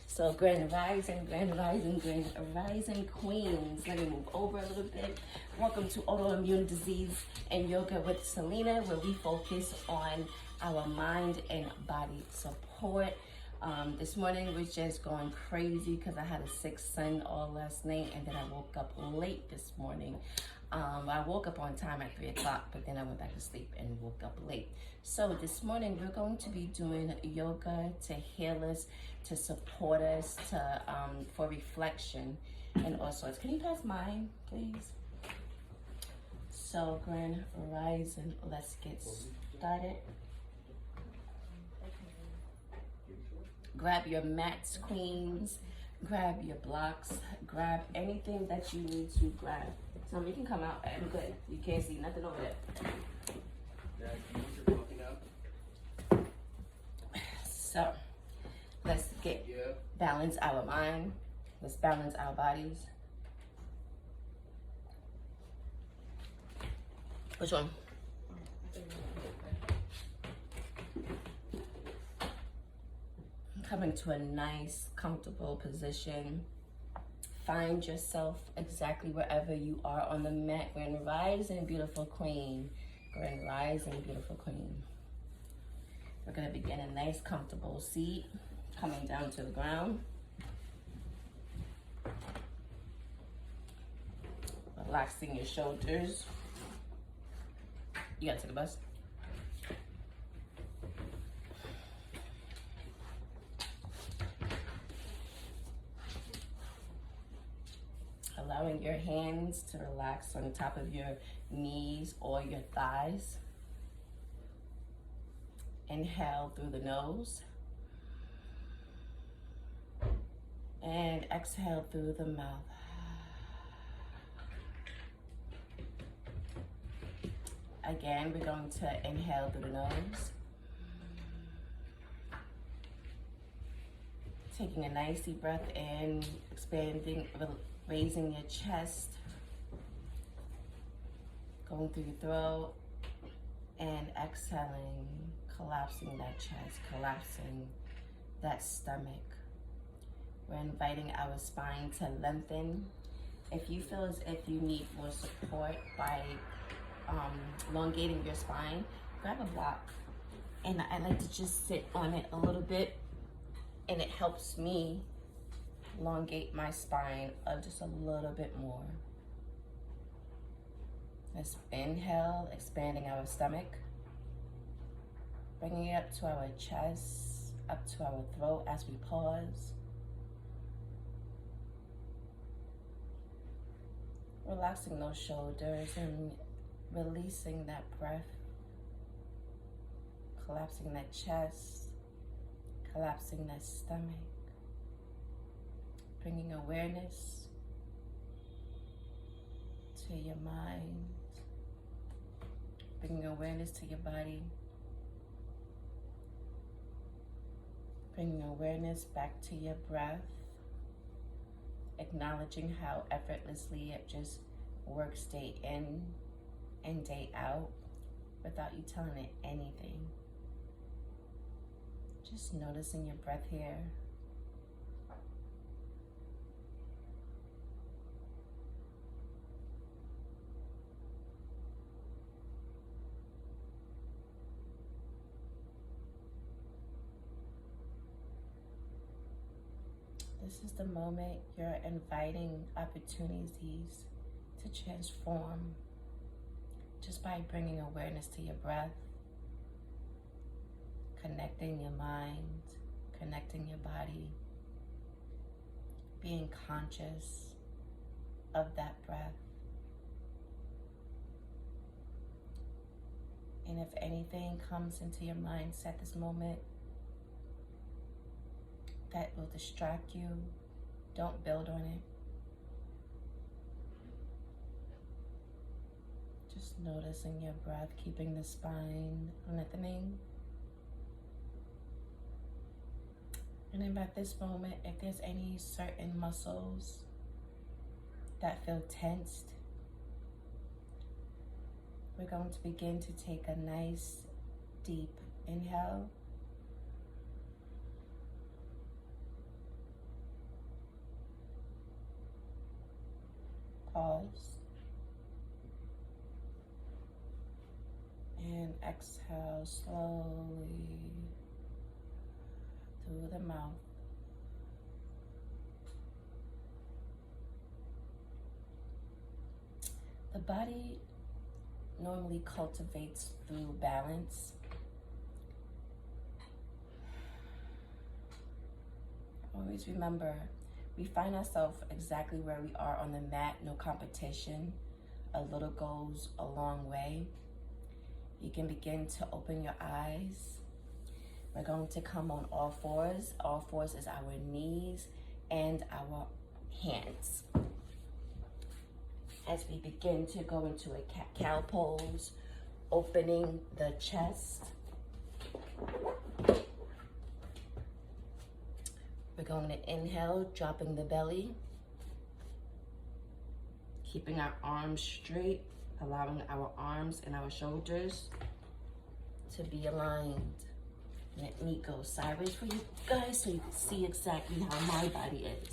So grand rising, grand rising, grand rising queens. Let me move over a little bit. Welcome to Autoimmune Disease and Yoga with Selena, where we focus on our mind and body support. This morning was just going crazy because I had a sick son all last night, and then I woke up late this morning. I woke up on time at 3 o'clock, but then I went back to sleep and woke up late. So this morning we're going to be doing yoga to heal us, to support us, to for reflection and all sorts. Can you pass mine, please? So grand rising, let's get started. Grab your mats, queens. Grab your blocks. Grab anything that you need to grab. So you can come out. I'm good. You can't see nothing over there. So let's balance our mind. Let's balance our bodies. Which one? Coming to a nice, comfortable position. Find yourself exactly wherever you are on the mat. Grand rising, beautiful queen. Grand rising, beautiful queen. We're gonna begin a nice, comfortable seat, coming down to the ground. Relaxing your shoulders. You gotta take a bus. Allowing your hands to relax on top of your knees or your thighs. Inhale through the nose. And exhale through the mouth. Again, we're going to inhale through the nose. Taking a nice deep breath in, expanding, raising your chest, going through your throat, and exhaling, collapsing that chest, collapsing that stomach. We're inviting our spine to lengthen. If you feel as if you need more support by elongating your spine, grab a block. And I like to just sit on it a little bit, and it helps me elongate my spine just a little bit more. Let's inhale, expanding our stomach, bringing it up to our chest, up to our throat as we pause. Relaxing those shoulders and releasing that breath, collapsing that chest, collapsing that stomach. Bringing awareness to your mind, bringing awareness to your body, bringing awareness back to your breath, acknowledging how effortlessly it just works day in and day out without you telling it anything. Just noticing your breath here. This is the moment you're inviting opportunities to transform just by bringing awareness to your breath, connecting your mind, connecting your body, being conscious of that breath. And if anything comes into your mindset this moment that will distract you, don't build on it. Just noticing your breath, keeping the spine lengthening. And then at this moment, if there's any certain muscles that feel tensed, we're going to begin to take a nice deep inhale Pause. And exhale slowly through the mouth. The body normally cultivates through balance. Always remember, we find ourselves exactly where we are on the mat, no competition. A little goes a long way. You can begin to open your eyes. We're going to come on all fours. All fours is our knees and our hands. As we begin to go into a cat-cow pose, opening the chest. We're going to inhale, dropping the belly. Keeping our arms straight, allowing our arms and our shoulders to be aligned. Let me go sideways for you guys so you can see exactly how my body is.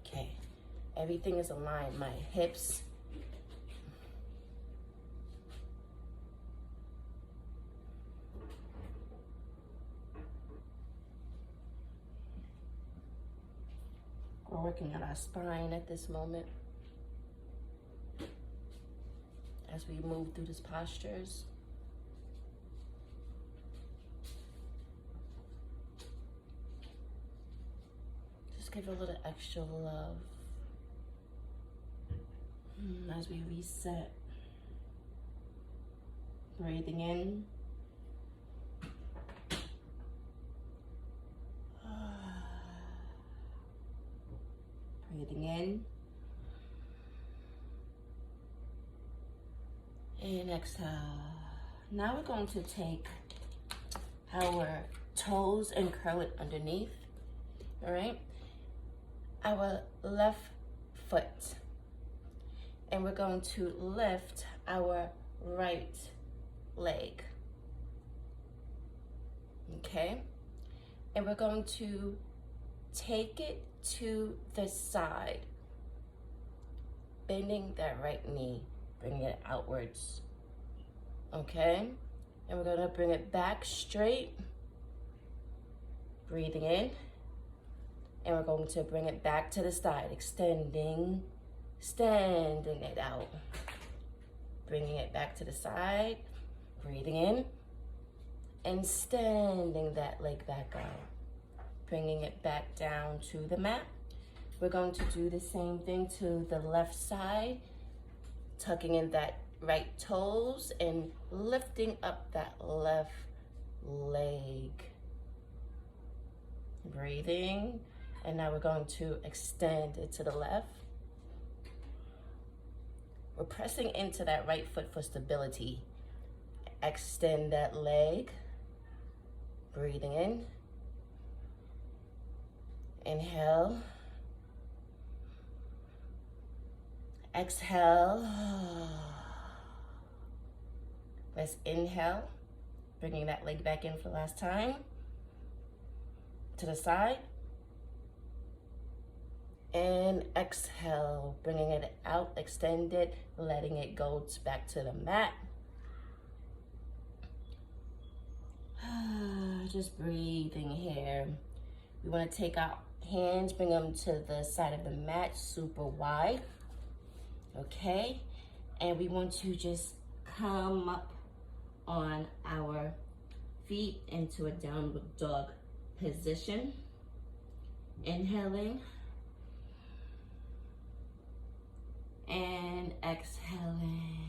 Okay, everything is aligned. My hips, we're working on our spine at this moment. As we move through these postures. Just give a little extra love as we reset. Breathing in. Breathing in. And exhale. Now we're going to take our toes and curl it underneath, all right? Our left foot. And we're going to lift our right leg, okay? And we're going to take it to the side, bending that right knee. Bring it outwards, okay? And we're gonna bring it back straight, breathing in. And we're going to bring it back to the side, extending, standing it out. Bringing it back to the side, breathing in, and standing that leg back out. Bringing it back down to the mat. We're going to do the same thing to the left side, tucking in that right toes and lifting up that left leg. Breathing, and now we're going to extend it to the left. We're pressing into that right foot for stability. Extend that leg. Breathing in. Inhale. Exhale. Let's inhale, bringing that leg back in for the last time. To the side. And exhale, bringing it out, extend it, letting it go back to the mat. Just breathing here. We want to take our hands, bring them to the side of the mat, super wide. Okay, and we want to just come up on our feet into a downward dog position. Inhaling and exhaling.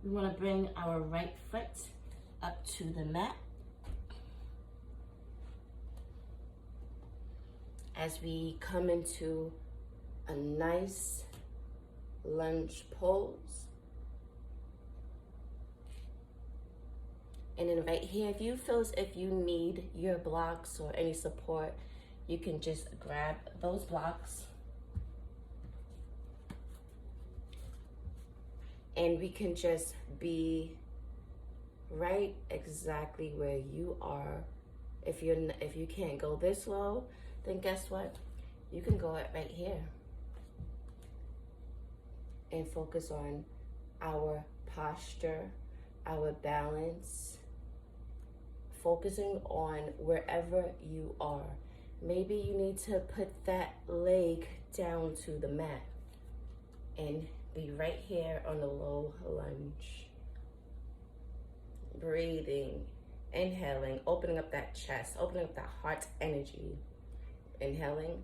We want to bring our right foot up to the mat. As we come into a nice lunge pose. And then right here, if you feel as if you need your blocks or any support, you can just grab those blocks. And we can just be right exactly where you are. If you can't go this low, then guess what? You can go it right here and focus on our posture, our balance, focusing on wherever you are. Maybe you need to put that leg down to the mat and be right here on the low lunge. Breathing, inhaling, opening up that chest, opening up that heart energy. Inhaling.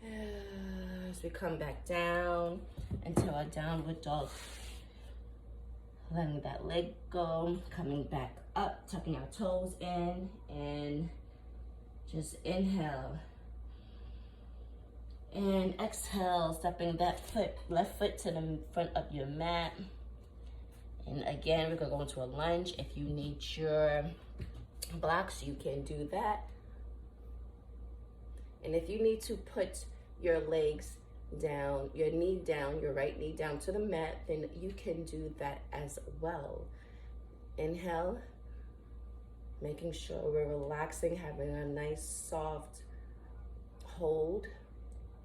As we come back down into our downward dog. Letting that leg go, coming back up, tucking our toes in, and just inhale. And exhale, stepping that left foot to the front of your mat. And again, we're gonna go into a lunge. If you need your blocks, you can do that. And if you need to put your legs down, your knee down, your right knee down to the mat, then you can do that as well. Inhale, making sure we're relaxing, having a nice soft hold.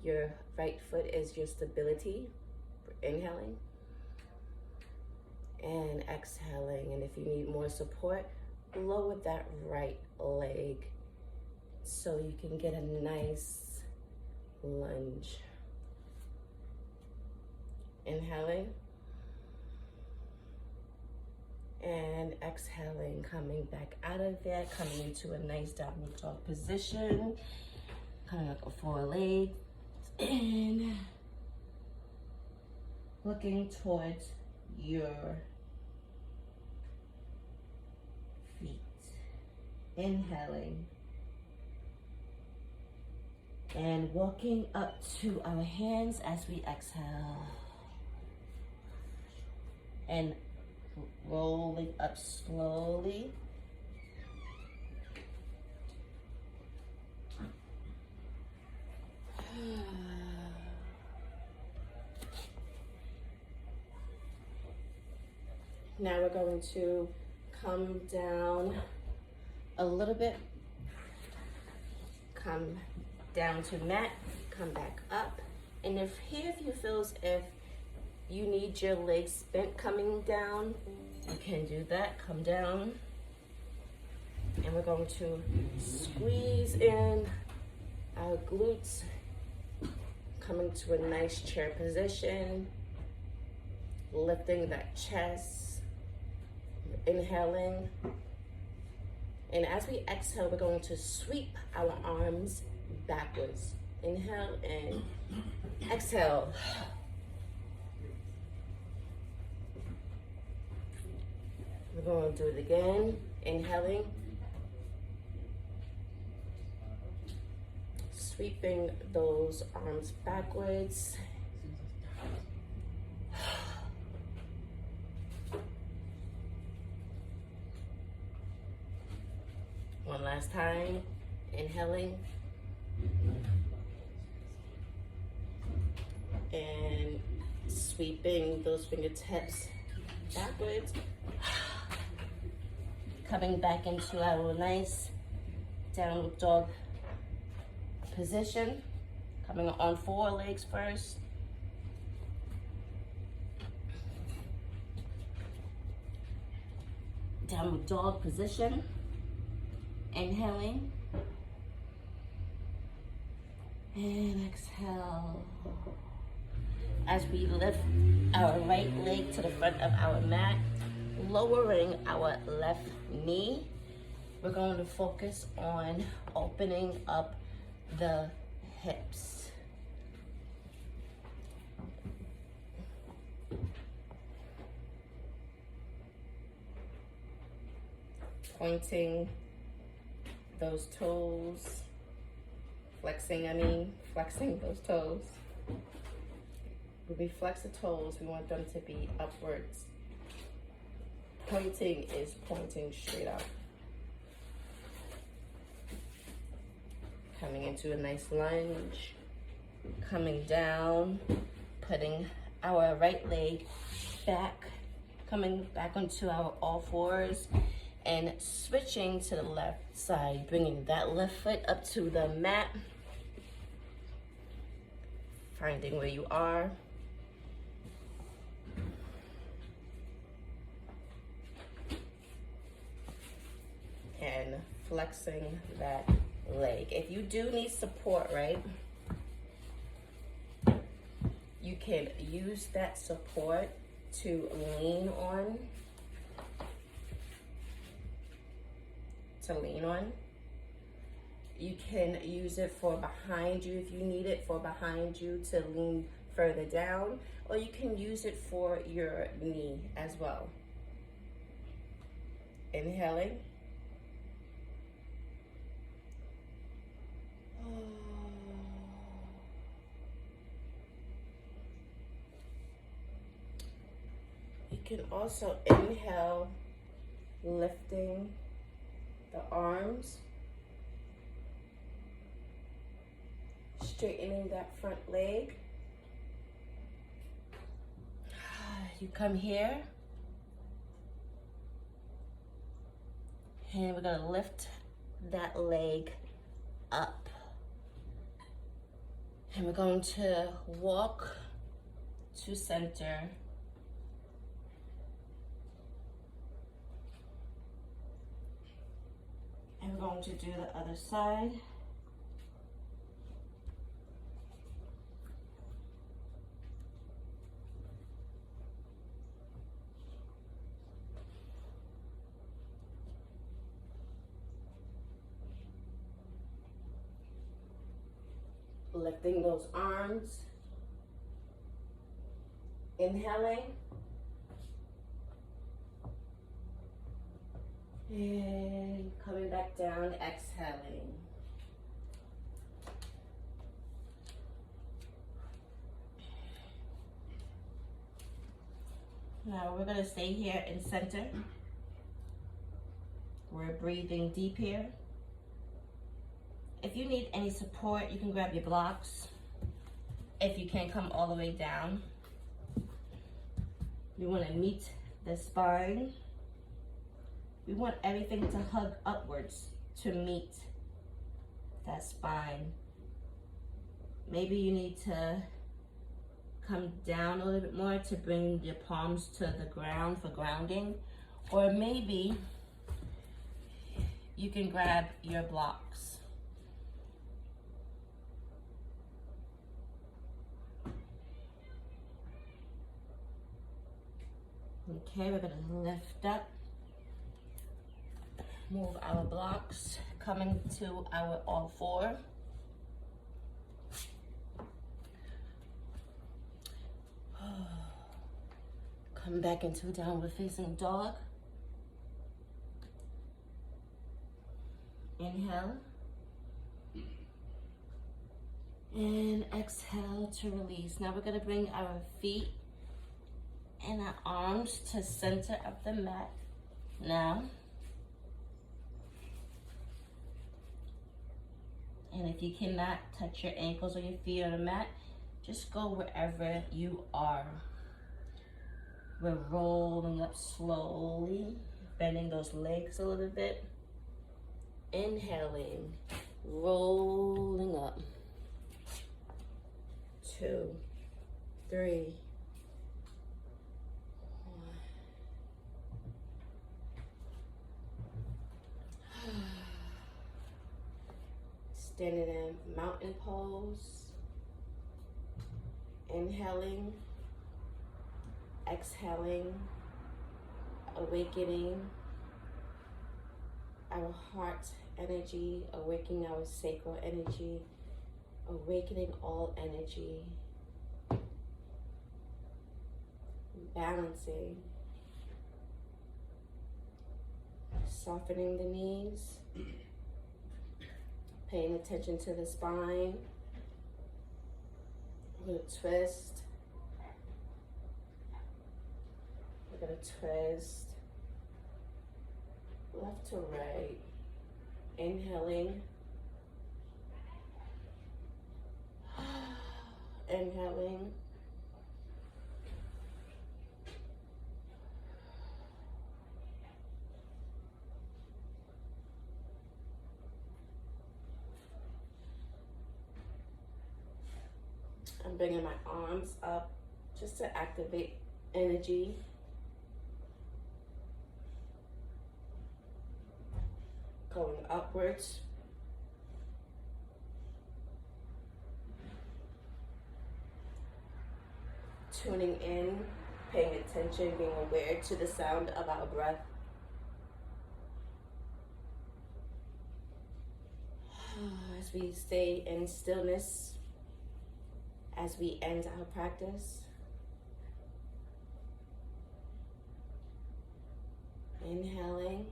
Your right foot is your stability. Inhaling and exhaling. And if you need more support, lower that right leg so you can get a nice lunge. Inhaling and exhaling, coming back out of there, coming into a nice downward dog position, coming up a forward leg and looking towards your feet. Inhaling and walking up to our hands as we exhale. And rolling up slowly. Now we're going to come down a little bit. Come down to mat, come back up. And if you feel as if you need your legs bent coming down, you can do that. Come down. And we're going to squeeze in our glutes, coming to a nice chair position, lifting that chest, inhaling. And as we exhale, we're going to sweep our arms backwards. Inhale and exhale. We're going to do it again. Inhaling. Sweeping those arms backwards. One last time. Inhaling. And sweeping those fingertips backwards. Coming back into our nice downward dog position. Coming on four legs first. Downward dog position. Inhaling. And exhale. As we lift our right leg to the front of our mat, lowering our left knee, we're going to focus on opening up the hips. Pointing those toes, flexing those toes. When we flex the toes, we want them to be upwards. Pointing is pointing straight up. Coming into a nice lunge, coming down, putting our right leg back Coming back onto our all fours and switching to the left side, bringing that left foot up to the mat, finding where you are. And flexing that leg. If you do need support, right, you can use that support to lean on. You can use it for behind you if you need it for behind you to lean further down, or you can use it for your knee as well. Inhaling. You can also inhale, lifting the arms, straightening that front leg. You come here, and we're gonna lift that leg up. And we're going to walk to center. And we're going to do the other side. Lifting those arms. Inhaling. And coming back down, exhaling. Now we're gonna stay here in center. We're breathing deep here. If you need any support, you can grab your blocks. If you can't come all the way down, you wanna meet the spine. We want everything to hug upwards to meet that spine. Maybe you need to come down a little bit more to bring your palms to the ground for grounding. Or maybe you can grab your blocks. Okay, we're gonna lift up. Move our blocks, coming to our all four. Come back into downward facing dog. Inhale. And exhale to release. Now we're gonna bring our feet and our arms to center of the mat. Now. And if you cannot touch your ankles or your feet on the mat, just go wherever you are. We're rolling up slowly, bending those legs a little bit. Inhaling, rolling up. 2, 3, 1. Standing in mountain pose. Inhaling, exhaling, awakening our heart energy, awakening our sacral energy, awakening all energy, balancing, softening the knees, paying attention to the spine. We're going to twist. We're going to twist left to right. Inhaling. Inhaling. I'm bringing my arms up just to activate energy. Going upwards. Tuning in, paying attention, being aware to the sound of our breath. As we stay in stillness, as we end our practice. Inhaling.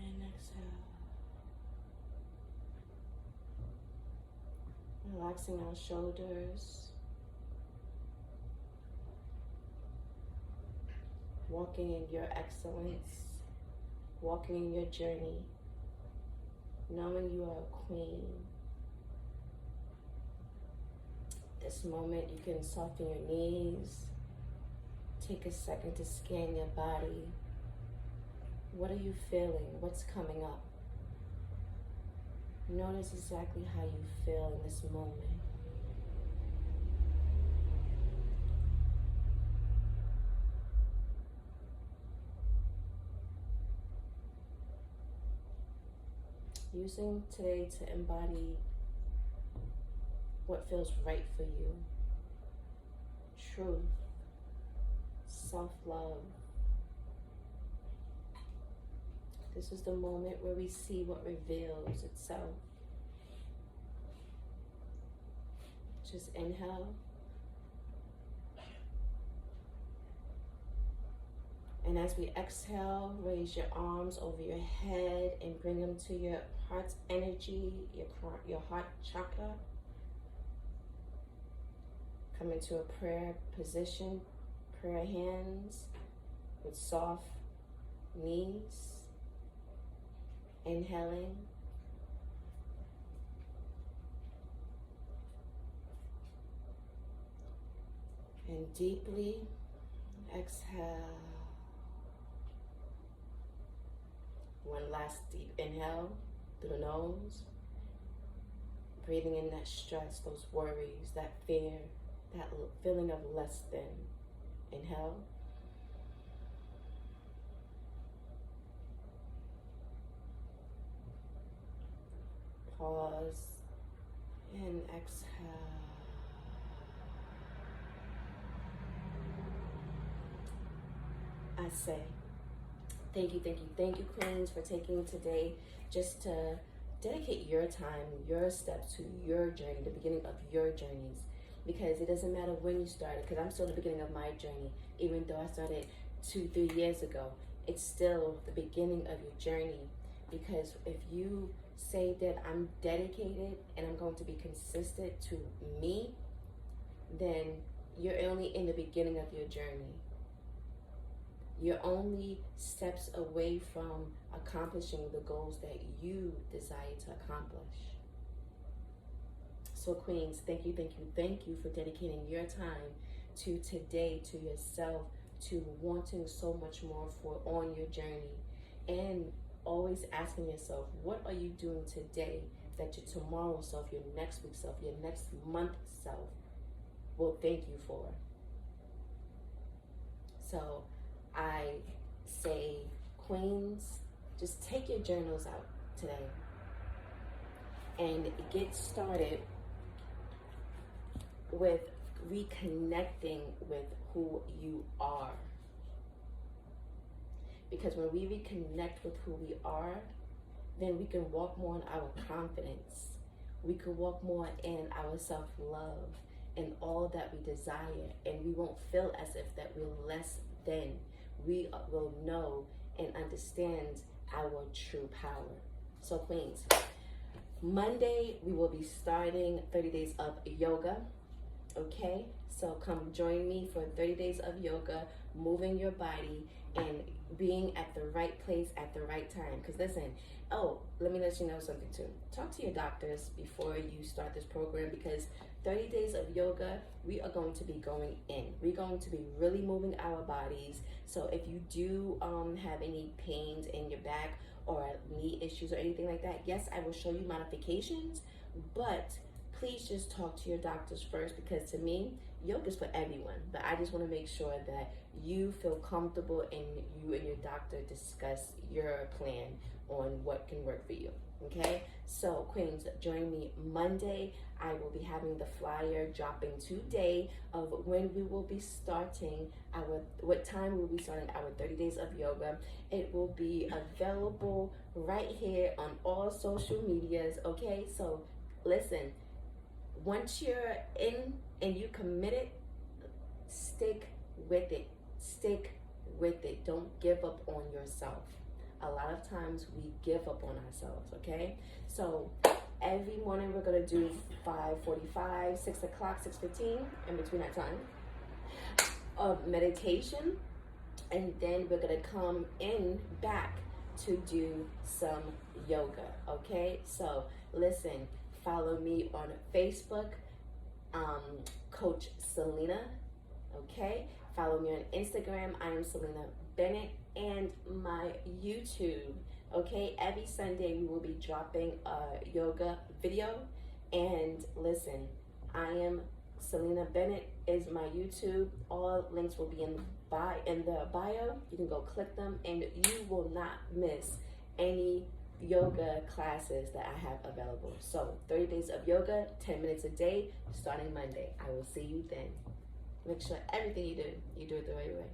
And exhale. Relaxing our shoulders. Walking in your excellence. Walking in your journey. Knowing you are a queen. This moment you can soften your knees. Take a second to scan your body. What are you feeling? What's coming up? Notice exactly how you feel in this moment. Using today to embody what feels right for you. Truth, self-love. This is the moment where we see what reveals itself. Just inhale. And as we exhale, raise your arms over your head and bring them to your heart's energy, your heart chakra. Come into a prayer position, prayer hands with soft knees. Inhaling. And deeply exhale. One last deep inhale through the nose. Breathing in that stress, those worries, that fear, that feeling of less than. Inhale. Pause and exhale. I say, thank you, queens, for taking today just to dedicate your time, your steps to your journey, the beginning of your journeys. Because it doesn't matter when you started, because I'm still at the beginning of my journey, even though I started 2-3 years ago. It's still the beginning of your journey. Because if you say that I'm dedicated and I'm going to be consistent to me, then you're only in the beginning of your journey. You're only steps away from accomplishing the goals that you desire to accomplish. So queens, thank you for dedicating your time to today, to yourself, to wanting so much more for on your journey. And always asking yourself, what are you doing today that your tomorrow self, your next week self, your next month self will thank you for? So I say, queens, just take your journals out today and get started with reconnecting with who you are. Because when we reconnect with who we are, then we can walk more in our confidence. We can walk more in our self-love and all that we desire. And we won't feel as if that we're less than. We will know and understand our true power. So queens, Monday we will be starting 30 days of yoga. Okay, so come join me for 30 days of yoga, moving your body and being at the right place at the right time. Because listen, oh, let me let you know something too. Talk to your doctors before you start this program, because 30 days of yoga, we are going to be going in. We're going to be really moving our bodies. So if you do have any pains in your back or knee issues or anything like that, yes, I will show you modifications, but please just talk to your doctors first, because to me, yoga is for everyone. But I just want to make sure that you feel comfortable and you and your doctor discuss your plan on what can work for you. Okay, so Queens, join me Monday. I will be having the flyer dropping today of when we will be starting what time we'll be starting our 30 days of yoga. It will be available right here on all social medias. Okay, so listen, once you're in and you committed, stick with it. Stick with it. Don't give up on yourself. A lot of times we give up on ourselves, okay? So every morning we're gonna do 5:45, 6 o'clock, 6:15, in between that time of meditation. And then we're gonna come in back to do some yoga, okay? So listen, follow me on Facebook, Coach Selena, okay? Follow me on Instagram, I am Selena Bennett, and my YouTube, okay? Every Sunday we will be dropping a yoga video. And listen, I am Selena Bennett is my YouTube. All links will be in the bio. You can go click them, and you will not miss any yoga classes that I have available. So 30 days of yoga, 10 minutes a day, starting Monday. I will see you then. Make sure everything you do it the right way.